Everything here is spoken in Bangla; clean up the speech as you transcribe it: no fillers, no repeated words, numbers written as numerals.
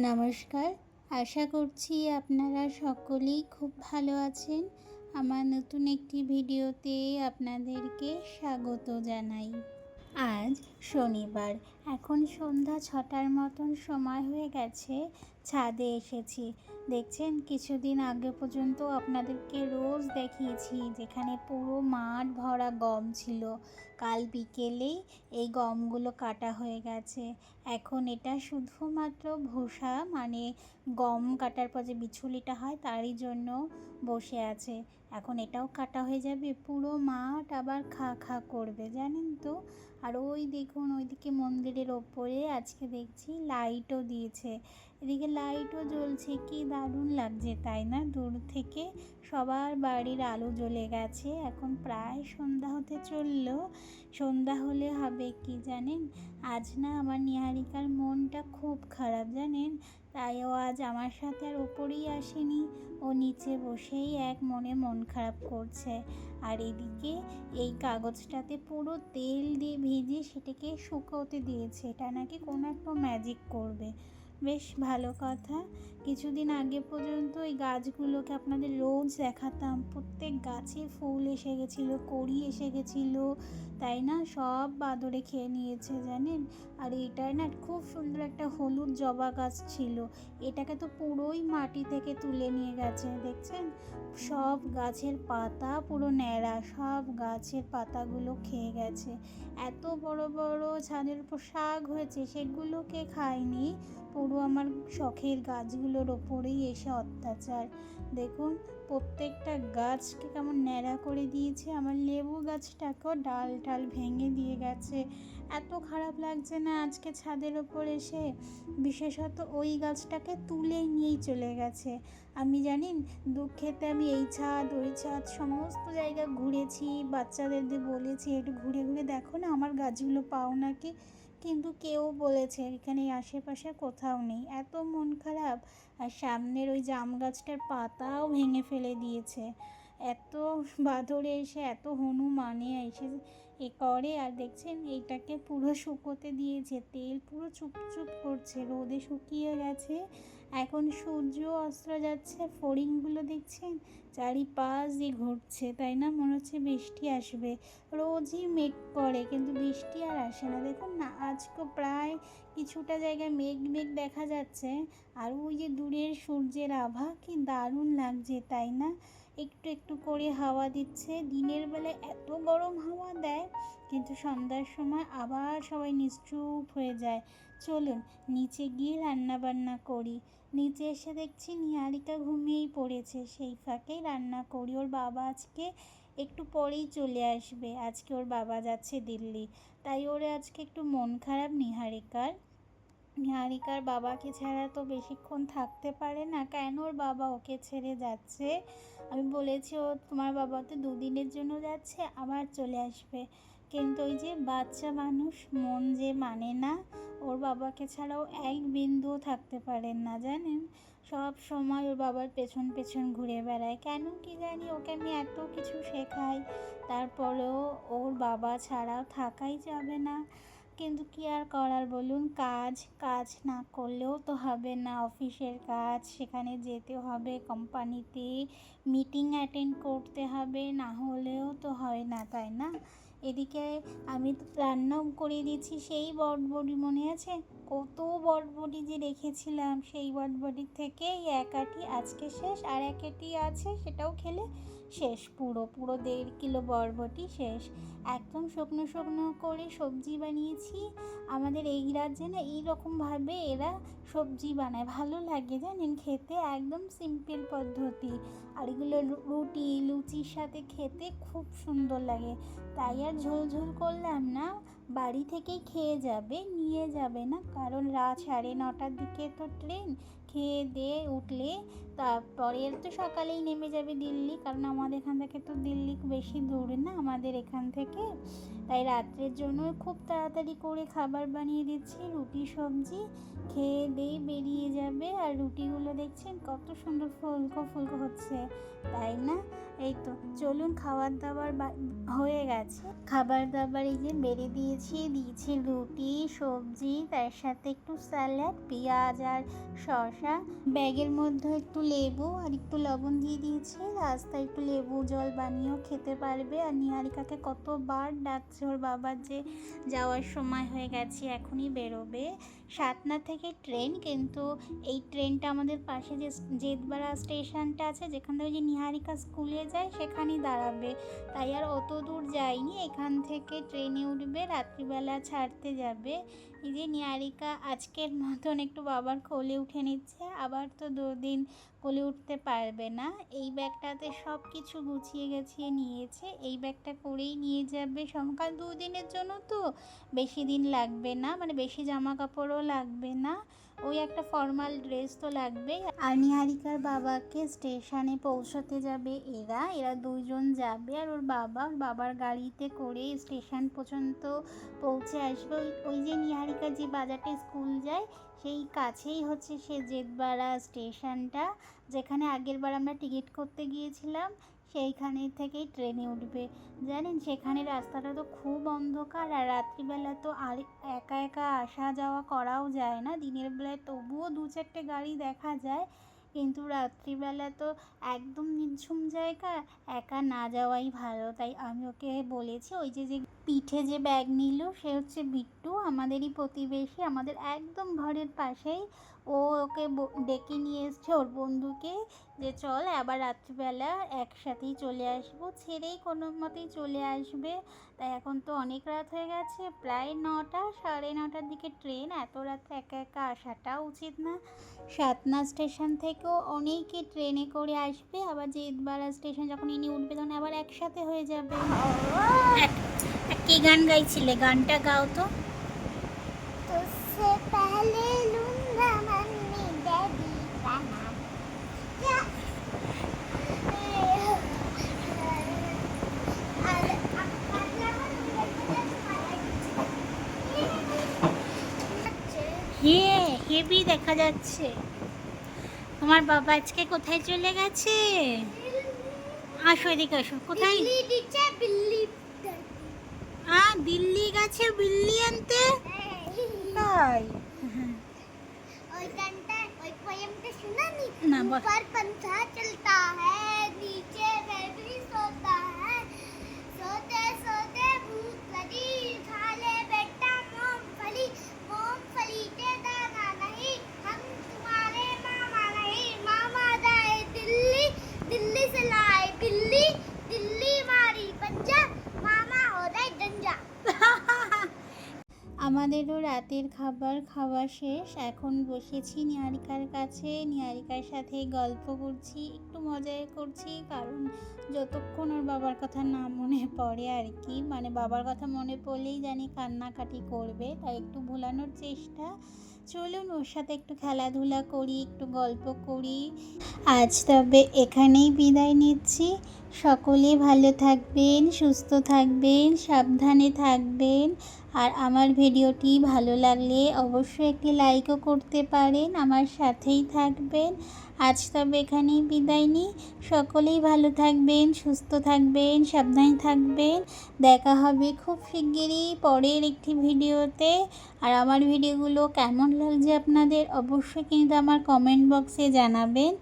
নমস্কার, আশা করছি আপনারা সকলেই খুব ভালো আছেন। আমার নতুন একটি ভিডিওতে আপনাদেরকে স্বাগত জানাই। আজ শনিবার, এখন সন্ধ্যা 6টার মতন সময় হয়ে গেছে। ছাদে এসেছি। দেখছেন, কিছুদিন আগে পর্যন্ত আপনাদেরকে রোজ দেখিয়েছি যেখানে পুরো মাঠ ভরা গম ছিল। কাল বিকেলেই এই গমগুলো কাটা হয়ে গেছে। এখন এটা শুধুমাত্র ভুসা, মানে গম কাটার পর যে বিছুলিটা হয় তারই জন্য বসে আছে। এখন এটাও কাটা হয়ে যাবে, পুরো মাঠ আবার খা খা করবে, জানেন তো। আর ওই দেখুন, ওইদিকে মন্দিরের ওপরে আজকে দেখছি লাইটও দিয়েছে। এদিকে লাইটও জ্বলছে, কি দারুণ লাগছে তাই না? দূর থেকে সবার বাড়ির আলো জ্বলে গেছে। এখন প্রায় সন্ধ্যা হতে চললো। সন্ধ্যা হলে হবে কি জানেন, আজ না আমার নিহারিকার মনটা খুব খারাপ জানেন। তাই ও আজ আমার সাথে আর ওপরেই আসেনি, ও নিচে বসেই এক মনে মন খারাপ করছে। আর এদিকে এই কাগজটাতে পুরো তেল দিয়ে ভিজিয়ে সেটাকে শুকোতে দিয়েছে। এটা নাকি কোনো একটা ম্যাজিক করবে। বেশ ভালো কথা। কিছুদিন আগে পর্যন্ত এই গাছগুলোকে আপনাদের রোজ দেখাতাম, প্রত্যেক গাছে ফুল এসে গেছিলো, কড়ি এসে গেছিলো, তাই না? সব বাদরে খেয়ে নিয়েছে জানেন। আর এটায় না খুব সুন্দর একটা হলুদ জবা গাছ ছিল, এটাকে তো পুরোই মাটি থেকে তুলে নিয়ে গেছে। দেখছেন, সব গাছের পাতা পুরো ন্যাড়া, সব গাছের পাতাগুলো খেয়ে গেছে। এত বড় বড় ছাদের উপর শাক হয়েছে, সেগুলোকে খায়নি, পুরো আমার শখের গাছগুলোর ওপরেই এসে অত্যাচার। দেখুন, প্রত্যেকটা গাছকে কেমন ন্যাড়া করে দিয়েছে। আমার লেবু গাছটাকেও ডাল টাল ভেঙে দিয়ে গেছে। এত খারাপ লাগছে না আজকে ছাদের ওপর এসে। বিশেষত ওই গাছটাকে তুলে নিয়েই চলে গেছে। আমি জানেন, দুঃখেতে আমি এই ছাদ ওই ছাদ সমস্ত জায়গা ঘুরেছি, বাচ্চাদের বলেছি একটু ঘুরে ঘুরে দেখো না আমার গাছগুলো পাও নাকি, কিন্তু কেউ বলেছে এখানে আশেপাশে কোথাও নেই। এত মন খারাপ। আর সামনের ওই জাম গাছটার পাতাও ভেঙে ফেলে দিয়েছে। এত বাদরে এসে, এত হনুমানে এসে এ করে। আর দেখছেন, এইটাকে পুরো শুকোতে দিয়েছে, তেল পুরো চুপচুপ করছে, রোদে শুকিয়ে গেছে। এখন সূর্য অস্ত যাচ্ছে, ফড়িংগুলো দেখছেন চারিপাশ দিয়ে ঘুরছে, তাই না? মনে হচ্ছে বৃষ্টি আসবে। রোজই মেঘ করে কিন্তু বৃষ্টি আর আসে না। দেখুন না, আজকে প্রায় কিছুটা জায়গায় মেঘ মেঘ দেখা যাচ্ছে। আর ওই যে দূরের সূর্যের আভা, কি দারুণ লাগছে তাই না? একটু একটু করে হাওয়া দিচ্ছে। দিনের বেলায় এত গরম হাওয়া দেয়, কিন্তু সন্ধ্যার সময় আবার সবাই নিশ্চুপ হয়ে যায়। চলুন নিচে গিয়ে রান্না বান্না করি। নিচে এসে দেখছি নিহারিকা ঘুমিয়েই পড়েছে, সেই ফাঁকেই রান্না করি। ওর বাবা আজকে একটু পরেই চলে আসবে, আজকে ওর বাবা যাচ্ছে দিল্লি, তাই ওরে আজকে একটু মন খারাপ নিহারিকার। নিহারিকার বাবাকে ছাড়া তো বেশিক্ষণ থাকতে পারে না। কেন ওর বাবা ওকে ছেড়ে যাচ্ছে? আমি বলেছি, ও তোমার বাবা তো দুদিনের জন্য যাচ্ছে, আবার চলে আসবে। কিন্তু ওই যে বাচ্চা মানুষ, মন যে মানে না। ওর বাবাকে ছাড়াও এক বিন্দুও থাকতে পারেন না জানেন। সব সময় ওর বাবার পেছন পেছন ঘুরে বেড়ায়। কেন কি জানি, ওকে আমি এত কিছু শেখাই, তারপরেও ওর বাবা ছাড়াও থাকাই যাবে না। কিন্তু কি আর করার বলুন, কাজ কাজ না করলেও তো হবে না। অফিসের কাজ, সেখানে যেতে হবে, কোম্পানিতে মিটিং অ্যাটেন্ড করতে হবে, না হলেও তো হয় না তাই না? এদিকে আমি তো রান্নাও করে দিয়েছি। সেই বটবডি মনে আছে, কত বটবডি যে রেখেছিলাম, সেই বটবডির থেকে এই এক আঁটি আজকে শেষ, আর এক আঁটি আছে, সেটাও খেলে শেষ। পুরো পুরো 1.5 কিলো বরবটি শেষ। একদম শুকনো শুকনো করে সবজি বানিয়েছি। আমাদের এই রাজ্যে না এইরকমভাবে এরা সবজি বানায়, ভালো লাগে জানেন খেতে, একদম সিম্পল পদ্ধতি। আর এগুলো রুটি লুচির সাথে খেতে খুব সুন্দর লাগে। তাই আর ঝোল ঝোল করলাম না, বাড়ি থেকেই খেয়ে যাবে, নিয়ে যাবে না, কারণ রাত 9:30টার দিকে তো ট্রেন। খেয়ে দিয়ে উঠলে তারপরে তো সকালেই নেমে যাবে দিল্লি, কারণ আমাদের এখান থেকে তো দিল্লি বেশি দূর না আমাদের এখান থেকে। তাই রাত্রের জন্য খুব তাড়াতাড়ি করে খাবার বানিয়ে দিচ্ছি, রুটি সবজি খেয়ে দিয়ে বেরিয়ে যাবে। আর রুটিগুলো দেখছেন কত সুন্দর ফুলকো ফুলকো হচ্ছে, তাই না? এই তো চলুন, খাবার দাবার হয়ে গেছে। খাবার দাবার এই যে বেড়ে দিয়েছি রুটি সবজি, তার সাথে একটু স্যালাড, পেঁয়াজ আর শসা, ব্যাগের মধ্যে একটু লেবু আর একটু লবণ দিয়ে দিয়েছি। রাস্তায় একটু লেবু জল বানিয়েও খেতে পারবে। আর নিহারিকাকে কতবার ডাকছে ওর বাবার যে যাওয়ার সময় হয়ে গেছে, এখনই বেরোবে। সাতনা থেকে ট্রেন, কিন্তু এই ট্রেনটা আমাদের পাশে যে জেদবাড়া স্টেশনটা আছে, যেখান থেকে যে নিহারিকা স্কুলে যায় সেখানেই দাঁড়াবে। তাই আর অত দূর যায়নি, এখান থেকে ট্রেনে উঠবে, রাত্রিবেলা ছাড়তে যাবে। এই যে নিহারিকা আজকের মতন একটু বাবার কোলে উঠে নিচ্ছে, আবার তো 2 দিন কোলে উঠতে পারবে না। এই ব্যাগটাতে সব কিছু গুছিয়ে গেছিয়ে নিয়েছে, এই ব্যাগটা করেই নিয়ে যাবে সকাল 2 দিনের জন্য, তো বেশি দিন লাগবে না, মানে বেশি জামা কাপড়ও লাগবে না, ওই একটা ফর্মাল ড্রেস তো লাগবেই। আর নিহারিকার বাবাকে স্টেশনে পৌঁছাতে যাবে এরা 2জন যাবে। আর ওর বাবার গাড়িতে করে স্টেশন পর্যন্ত পৌঁছে আসবে। ওই যে নিহারিকা যে বাজারটা স্কুল যায় সেই কাছেই হচ্ছে সে জেদবাড়া স্টেশনটা, যেখানে আগের বার আমরা টিকিট করতে গিয়েছিলাম, সেইখানে থেকেই ট্রেনে উঠবে। জানেন সেখানে রাস্তাটা তো খুব অন্ধকার, আর রাত্রিবেলা তো আর একা একা আসা যাওয়া করাও যায় না। দিনের বেলায় তবুও 2-4টে গাড়ি দেখা যায়, কিন্তু রাত্রিবেলা তো একদম নিঝুম জায়গা, একা না যাওয়াই ভালো। তাই আমি ওকে বলেছি, ওই যে পিঠে যে ব্যাগ নিল সে হচ্ছে বিট্টু, আমাদেরই প্রতিবেশী, আমাদের একদম ঘরের পাশেই। ও ওকে ডেকে নিয়ে এসছে ওর বন্ধুকে, যে চল আবার রাত্রিবেলা একসাথেই চলে আসবো, ছেড়েই কোনো মতেই চলে আসবে। তাই এখন তো অনেক রাত হয়ে গেছে, প্রায় 9টা 9:30টার দিকে ট্রেন, এত রাত্রে একা একা আসাটাও উচিত না। সাতনা স্টেশন থেকেও অনেকে ট্রেনে করে আসবে, আবার জেদবাড়া স্টেশন যখন ইনি উঠবে তখন আবার একসাথে হয়ে যাবে। কি গান গাইছিলে? গানটা গাও তো। হেভি দেখা যাচ্ছে। তোমার বাবা আজকে কোথায় চলে গেছে? আসো এদিকে আসো। কোথায়? দিল্লি গেছে বিল্লি আনতে। তাই? না, ऊपर पंखा चलता है, नीचे बेबी सोता है, सोते सोते भूख लगी, खा ले बेटा मूंगफली, मूंगफली के दाना नहीं, हम तुम्हारे मामा नहीं, मामा जाए दिल्ली, दिल्ली से लाए बिल्ली, दिल्ली मारी पंजा, मामा हो जाए गंजा। আমাদেরও রাতের খাবার খাওয়া শেষ, এখন বসেছি নিহারিকার কাছে, নিহারিকার সাথে গল্প করছি, একটু মজা করছি, কারণ যতক্ষণ ওর বাবার কথা না মনে পড়ে আর কি, মানে বাবার কথা মনে পড়লেই জানি কান্নাকাটি করবে, তাই একটু ভোলানোর চেষ্টা। চলুন ওর সাথে একটু খেলাধুলা করি, একটু গল্প করি। আজ তবে এখানেই বিদায় নিচ্ছি। সকলে ভালো থাকবেন, সুস্থ থাকবেন, সাবধানে থাকবেন। আর আমার ভিডিওটি ভালো লাগলে অবশ্যই একটি লাইকও করতে পারেন, আমার সাথেই থাকবেন। আজ তবে এখানেই বিদায় নিই। সকলেই ভালো থাকবেন, সুস্থ থাকবেন, সাবধানে থাকবেন। দেখা হবে খুব শিগগিরই পরের একটি ভিডিওতে। আর আমার ভিডিওগুলো কেমন লাগছে আপনাদের অবশ্যই কিন্তু আমার কমেন্ট বক্সে জানাবেন।